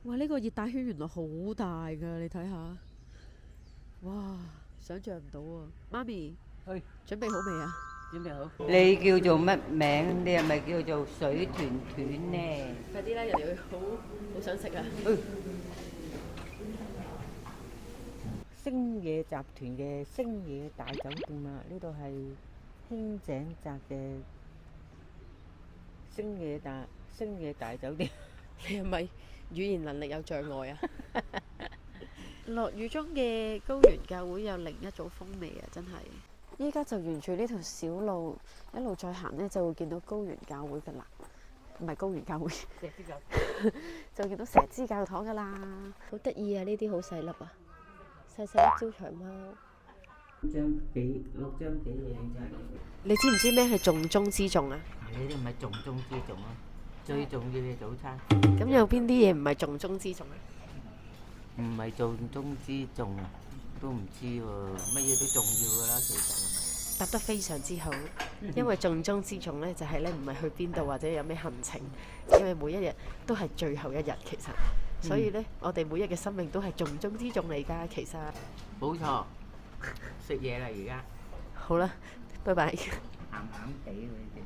哇！呢個熱帶圈原來好大㗎，你睇下。哇！想像唔到啊！媽咪，去準備好未啊？準備好。你叫做乜名？你係咪叫做水團團呢？快啲啦！人哋會好想食啊！星野集團嘅星野大酒店啊，呢度係興井澤嘅星野大酒店。你係咪語言能力有障礙啊？落雨中嘅高原教會有另一種風味啊！真係。依家就沿住呢條小路一路再行呢，就會見到高原教會㗎啦。唔係高原教會，就見到蛇枝教堂㗎啦。好得意啊！呢啲好細粒啊，細細粒招財貓。六張幾嘢真係。你知唔知咩係重中之重啊？呢啲唔係重中之重啊，最重要嘅早餐。咁有邊啲嘢唔係重中之重啊？唔係重中之重，都唔知喎，乜嘢都重要㗎啦，其實係咪？答得非常之好，因為重中之重呢，就係咧唔係去邊度或者有咩行程，因為每一日都係最後一日其實，所以呢，我哋每日嘅生命都係重中之重嚟㗎，其實。冇錯，食嘢啦而家。好啦，拜拜。鹹鹹地喎呢條。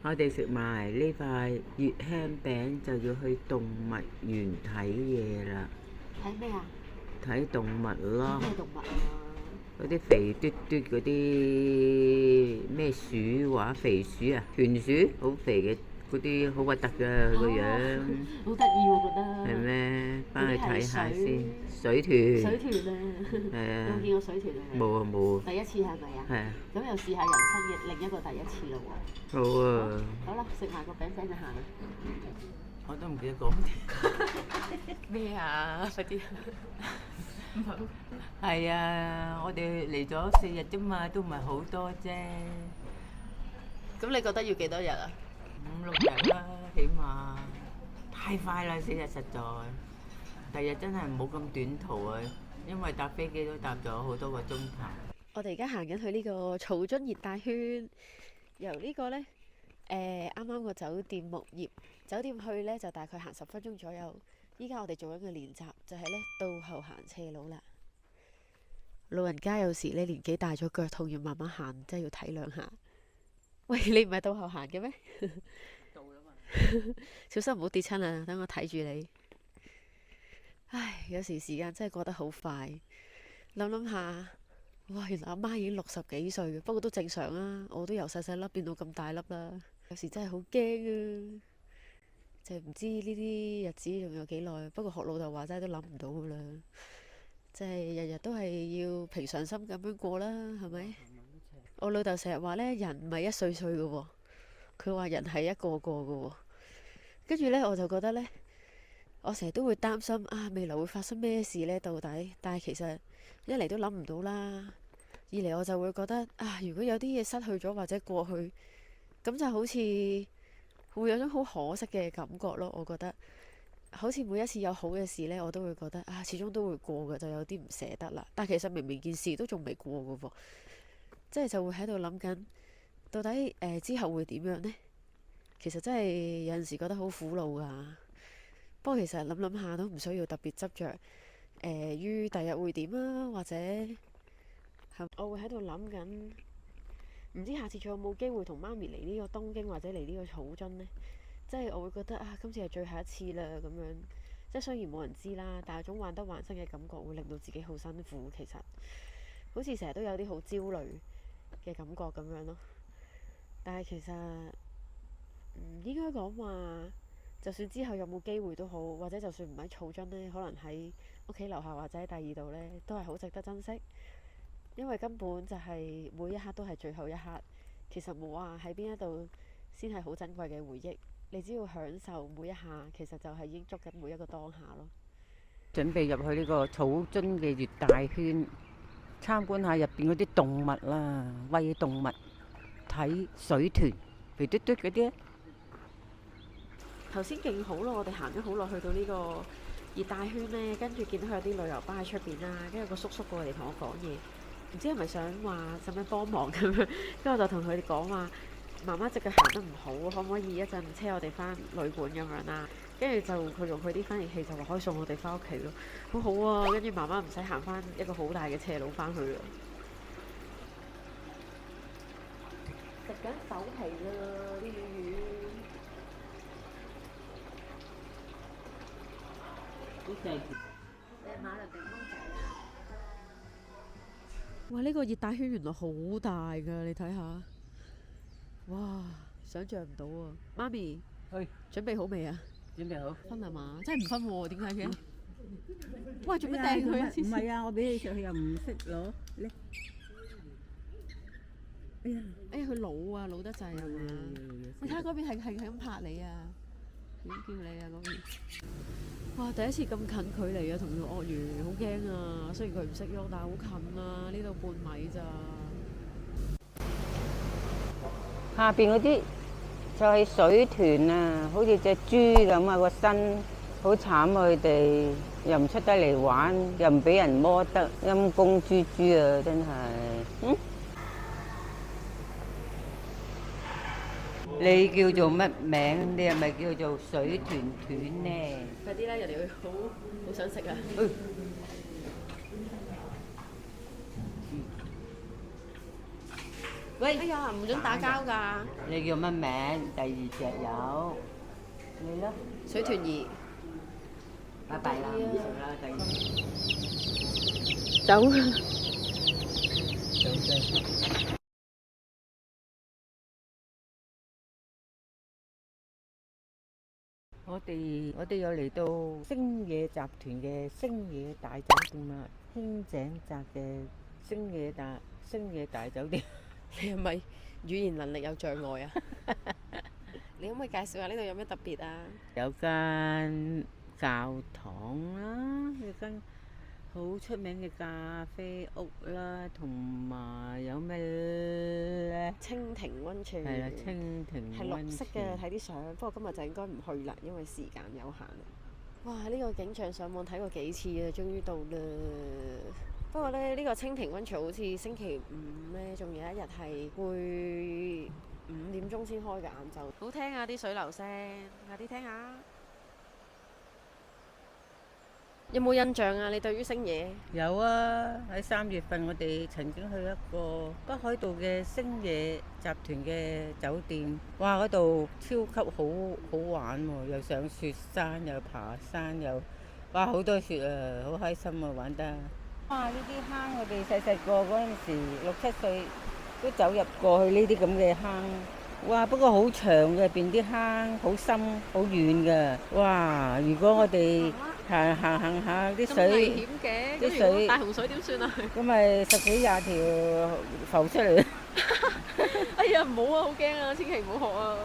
我哋食埋呢塊月輕餅就要去動物園睇嘢啦。睇咩啊？睇動物咯。咩動物啊？嗰啲肥嘟嘟嗰啲咩鼠話肥鼠啊，豚鼠好肥嘅嗰啲，好核突㗎佢個樣。好得意我覺得。係咩？翻去睇下先。水水豚。豚啊！係啊。有冇見過水豚啊？冇啊冇啊。第一次係咪啊？係啊。咁又試下人生嘅另一個第一次咯喎。好啊。好啦，食埋個餅餅就行啦。我都唔記得講咩啊？快啲！係啊，我哋嚟咗4日啫嘛，都唔係好多啫。咁你覺得要幾多日啊5、6日啦，起碼。太快啦，4日實在。第日真係唔好咁短途啊，因為搭飛機都搭咗好多個鐘頭。我哋而家行緊去呢個草津熱帶圈，由呢個呢，啱啱個酒店木葉酒店去呢，就大概行10分鐘左右。依家我哋做緊嘅練習就係呢，倒後行斜路啦。老人家有時呢，年紀大咗腳痛，要慢慢行，真係要體諒下。喂，你唔係倒後行嘅咩？到啦嘛。小心唔好跌親啊！等我睇住你。唉，有時時間真係過得好快，諗諗下，哇！原來阿媽已經60幾歲嘅，不過都正常啊。我都由細細粒變到咁大粒啦，有時真係好驚啊！就唔知呢啲日子仲有幾耐。不過學老豆話齋都諗唔到噶啦，即係日日都係要平常心咁樣過啦，係咪？我老豆成日話呢，人唔係一歲歲嘅喎，佢話人係一個個嘅喎。跟住呢，我就覺得呢，我成日都會擔心啊，未來會發生咩事呢？到底？但係其實一嚟都諗唔到啦，二嚟我就會覺得啊，如果有啲嘢失去咗或者過去，咁就好似會有種好可惜嘅感覺咯。我覺得好似每一次有好嘅事呢，我都會覺得啊，始終都會過嘅，就有啲唔捨得啦。但其實明明件事都仲未過嘅喎，即係就會喺度諗緊，到底之後會點樣呢？其實真係有陣時覺得好苦惱噶。不過其實諗諗下都唔需要特別執着於第日會點啊，或者我會喺度諗緊，唔知下次仲有冇機會同媽咪嚟呢個東京或者嚟呢個草津呢？即係我會覺得啊，今次係最後一次啦咁樣。即係雖然冇人知啦，但係種患得患失嘅感覺會令到自己好辛苦。其實好似成日都有啲好焦慮嘅感覺咁樣咯。但係其實唔應該講話，就算之後有冇機會都好，或者就算唔喺草津呢，可能喺屋企樓下或者喺第二度呢，都係好值得珍惜。因為根本就係每一刻都係最後一刻，其實冇話喺邊一度先係好珍貴嘅回憶。你只要享受每一下，其實就係已經捉緊每一個當下咯。準備入去呢個草津嘅熱帶圈，參觀下入邊嗰啲動物啦，餵動物，睇水豚，肥嘟嘟嗰啲。頭先勁好咯，我哋行咗好耐，去到呢個熱帶圈呢，跟住見到佢有啲旅遊巴喺出邊啦，跟住個叔叔過嚟同我講嘢，唔知係咪想話使唔使幫忙咁樣，跟住我就同佢哋講話，媽媽隻腳行得唔好，可唔可以一陣車我哋翻旅館咁樣啦？跟住就佢用佢啲翻譯器就話可以送我哋翻屋企咯，好好啊！跟住媽媽唔使行翻一個好大嘅斜路翻去啦。食緊手皮啦啲魚。哇！呢個熱帶圈原來好大㗎，你睇下。哇！想像唔到啊！媽咪，準備好未啊？準備好。分係嘛？真係唔分喎，點解嘅？喂，做乜掟佢啊？唔係啊，我俾你上去又唔識攞，你。哎呀，佢老啊，老得滯係嘛？你睇下嗰邊係咁拍你啊，點叫你啊嗰邊？哇！第一次咁近距離啊，同條鱷魚好驚啊！雖然佢唔識喐，但係好近啊，呢度半米咋。下邊嗰啲就係水豚啊，好似隻豬咁啊，個身好慘啊！佢哋又唔出得嚟玩，又唔俾人摸得，陰公豬豬啊，真係。你叫做乜名？你係咪叫做水豚豚呢？快啲啦，人哋會好想食啊！喂，哎呀，唔准打交㗎！你叫乜名？第二隻有你啦，水豚兒，拜拜啦，唔食啦，第二。走。我哋又嚟到星野集團嘅星野大酒店啦，輕井澤嘅星野大酒店。你係咪語言能力有障礙啊？你可唔可以介紹下呢度有咩特別啊？有間教堂啦，有間好出名嘅咖啡屋啦，同埋有咩咧？蜻蜓溫泉係啦，蜻蜓係綠色嘅，溫泉睇啲相。不過今日就應該唔去啦，因為時間有限。哇！呢個景象上網睇過幾次啊，終於到啦。不過呢，呢個蜻蜓溫泉好似星期五呢，仲有一日係會5點鐘先開嘅晏晝。好聽啊啲水流聲，快啲聽下。有冇印象啊？你對於星野？有啊，喺3月份我哋曾經去一個北海道嘅星野集團嘅酒店，哇！嗰度超級好玩喎，又上雪山，又爬山，又哇好多雪啊，好開心啊，玩得。哇！呢啲坑我哋細細個嗰陣時6、7歲都走入過去呢啲咁嘅坑，哇！不過好長嘅，邊啲坑好深好遠嘅，哇！如果我哋行下啲水，咁危險嘅，啲咁如果水大洪水點算啊？咁咪10幾20條浮出嚟。哎呀，唔好啊，好驚啊，千祈唔好學啊！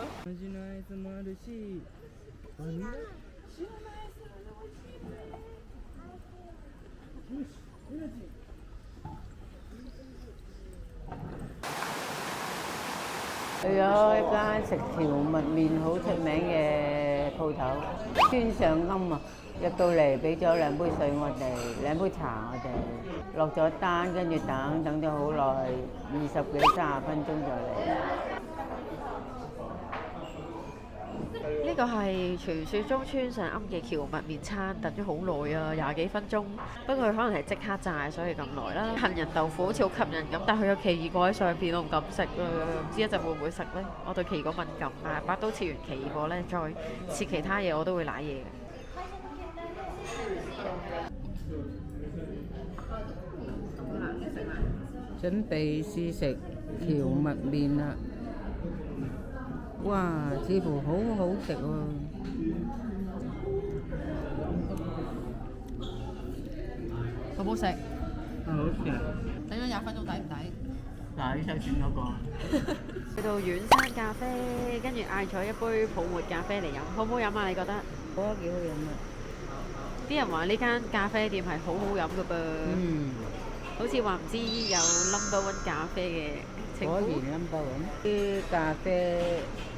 係有一間食蕎麥麵好出名嘅鋪頭，村上庵啊！入到嚟俾咗2杯水我哋，2杯茶我哋，落咗單，跟住等咗好耐，20幾30分鐘就嚟。呢個係傳說中村上庵嘅蕎麥麵餐，等咗好耐啊，20幾分鐘。不過佢可能係即刻炸，所以咁耐啦。杏仁豆腐好似好吸引咁，但係佢有奇異果喺上邊，我唔敢食啊！唔知一陣會唔會食呢？我對奇異果敏感啊！把刀切完奇異果呢，再切其他嘢我都會舐嘢嘅。準備試食蕎麥麵啦！哇，似乎好好食喎！好唔好食？好食。等咗20分鐘抵唔抵？嗱，呢首選嗰個。去到遠山咖啡，跟住嗌咗一杯泡沫咖啡嚟飲，好唔好飲啊？你覺得？好啊，幾好飲啊！啲人話呢間咖啡店係好好飲噶噃，好似話唔知有 No.1 咖啡嘅稱呼。果然No.1啲咖啡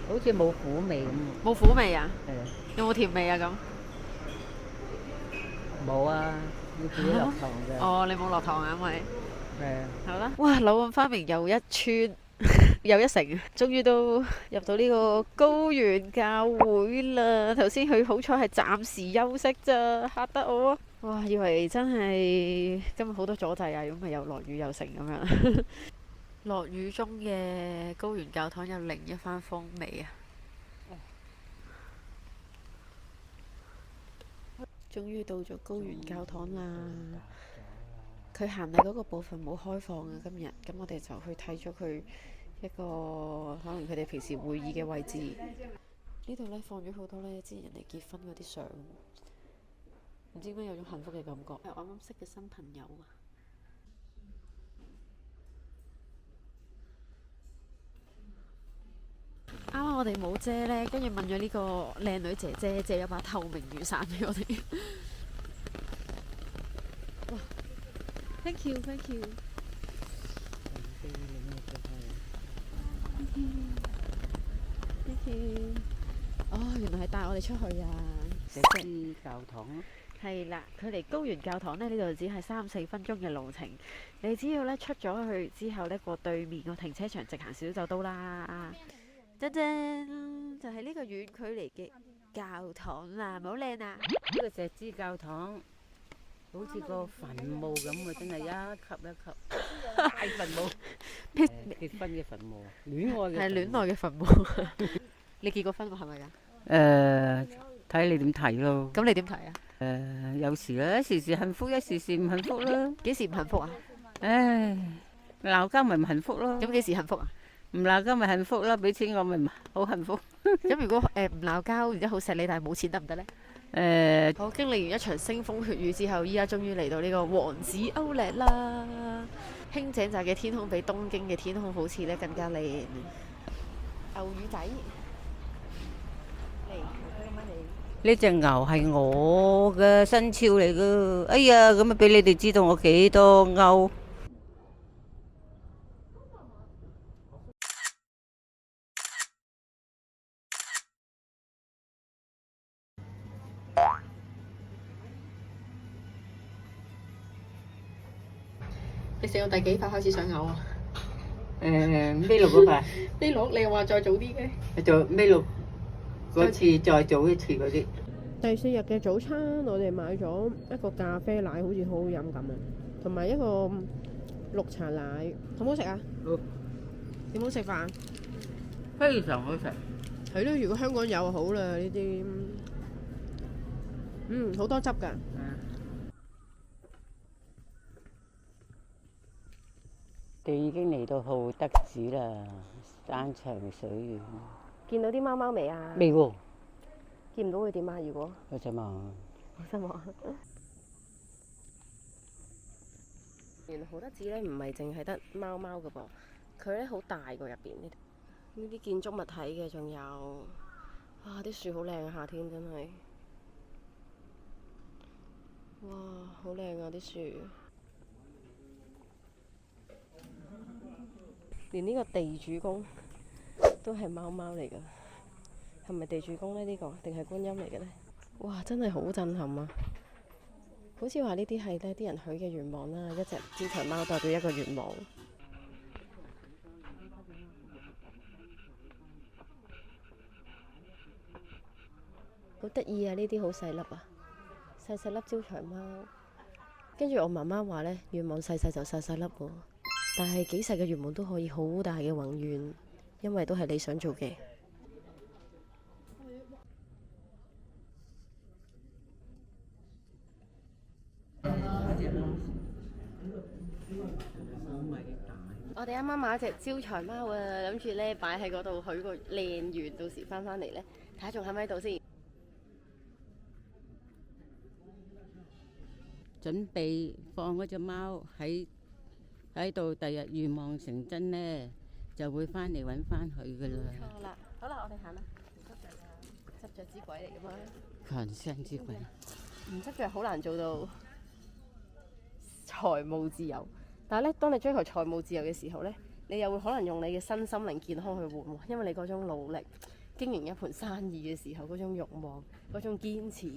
好似冇苦味咁。冇苦味啊？係啊。有冇甜味啊？咁冇啊，要自己落糖嘅。哦，你冇落糖啊，因為係啊，好啦，哇！柳暗花明又一村又一城，終於都入到呢個高原教會啦。頭先佢好彩係暫時休息咋，嚇得我啊！哇，以為真係今日好多阻滯啊，咁咪又落雨又成咁樣。落雨中嘅高原教堂有另一番風味啊！終於到咗高原教堂啦。佢行禮嗰個部分冇開放啊，今日咁我哋就去睇咗佢一個可能佢哋平時會議嘅位置。呢度呢，放咗好多呢之前人哋結婚嗰啲相，唔知點解有種幸福嘅感覺。係我啱啱識嘅新朋友啊！啱啱我哋冇遮呢，跟住問咗呢個靚女姐姐借咗把透明雨傘俾我哋。哇！Thank you，Thank you。Thank you。哦，原來係帶我哋出去啊！石獅教堂咯。係啦，距離高原教堂呢度只係3-4分鐘嘅路程。你只要呢出咗去之後呢，過對面個停車場直行少少就到啦。噔噔，就係呢個遠距離嘅教堂啦，咪好靚啊！呢個石獅教堂好似個墳墓咁啊，真係一級一級大墳墓。結婚嘅墳墓，戀愛嘅係戀愛嘅墳墓。你結過婚喎係咪㗎？睇你點睇咯。咁你點睇啊？有時咧，一時時幸福，一時時唔幸福啦。幾時唔幸福啊？唉，鬧交咪唔幸福咯。咁幾時幸福啊？唔鬧交咪幸福啦，俾錢我咪好幸福。咁如果唔鬧交，然之後好錫你，但係冇錢得唔得呢？好，經歷完一場腥風血雨之後，依家終於嚟到呢個王子歐力啦。輕井澤嘅天空比東京嘅天空好似咧更加靚。牛魚仔，嚟，呢隻牛係我嘅生肖嚟噶。哎呀，咁啊俾你哋知道我幾多歐。你食到第幾塊開始想嘔啊？咩六嗰塊？呢六你又話再早啲嘅？做咩六嗰次再早一次嗰啲？第4日嘅早餐，我哋買咗一個咖啡奶，好似好好飲咁啊，同埋一個綠茶奶，好唔好食啊？好，點好食飯？非常好食。係咯，如果香港有就好啦呢啲。好多汁㗎。哋已經嚟到浩德寺啦，山長水遠。見到啲貓貓未啊？未喎，見唔到會點啊？如果有隻貓。好失望。原來浩德寺咧唔係淨係得貓貓㗎噃，佢咧好大個入邊呢啲建築物體嘅，仲有哇啲樹好靚啊！夏天真係，哇好靚啊啲樹，連呢個地主公都係貓貓嚟㗎，係咪地主公呢？呢個定係觀音嚟嘅呢？哇！真係好震撼啊！好似話呢啲係呢啲人許嘅願望啦，一隻招財貓代表一個願望。好得意啊！呢啲好細粒啊，細細粒招財貓。跟住我媽媽話呢，願望細細就細細粒喎，但係幾細嘅願望都可以好大嘅宏願，因為都係你想做嘅。我哋啱啱買一隻招財貓啊，諗住咧擺喺嗰度許個靚願，到時翻返嚟咧睇下仲喺唔喺度先。準備放嗰隻貓喺度，第日願望成真呢，就會翻嚟揾翻佢噶啦。錯啦，好啦，我哋行啦。執着之鬼嚟噶嘛？群生之鬼。唔執着好難做到財務自由，但係咧，當你追求財務自由嘅時候咧，你又會可能用你嘅身心靈健康去換喎，因為你嗰種努力經營一盤生意嘅時候，嗰種慾望、嗰種堅持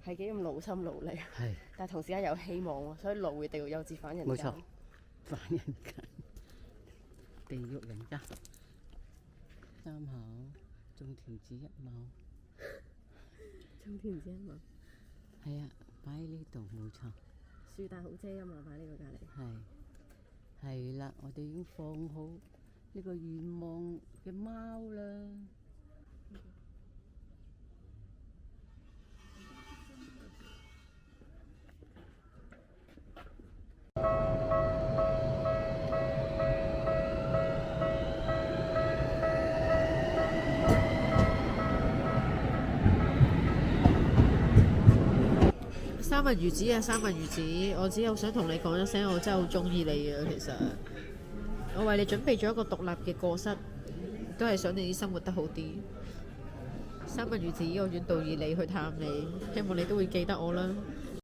係幾咁勞心勞力。係。但係同時間有希望喎，所以路會掉幼稚返人間。冇錯。凡人間，地獄人間。三口種田子一畝，種田子一畝，係啊，擺喺呢度冇錯。樹大好遮陰嘛，擺呢個隔離。係啦，我哋已經放好呢個願望嘅貓啦。三文魚子啊，三文魚子，我只有想同你講一聲，我真係好中意你啊！其實我為你準備咗一個獨立嘅過室，都係想你生活得好啲。三文魚子，我遠道而嚟去探你，希望你都會記得我啦。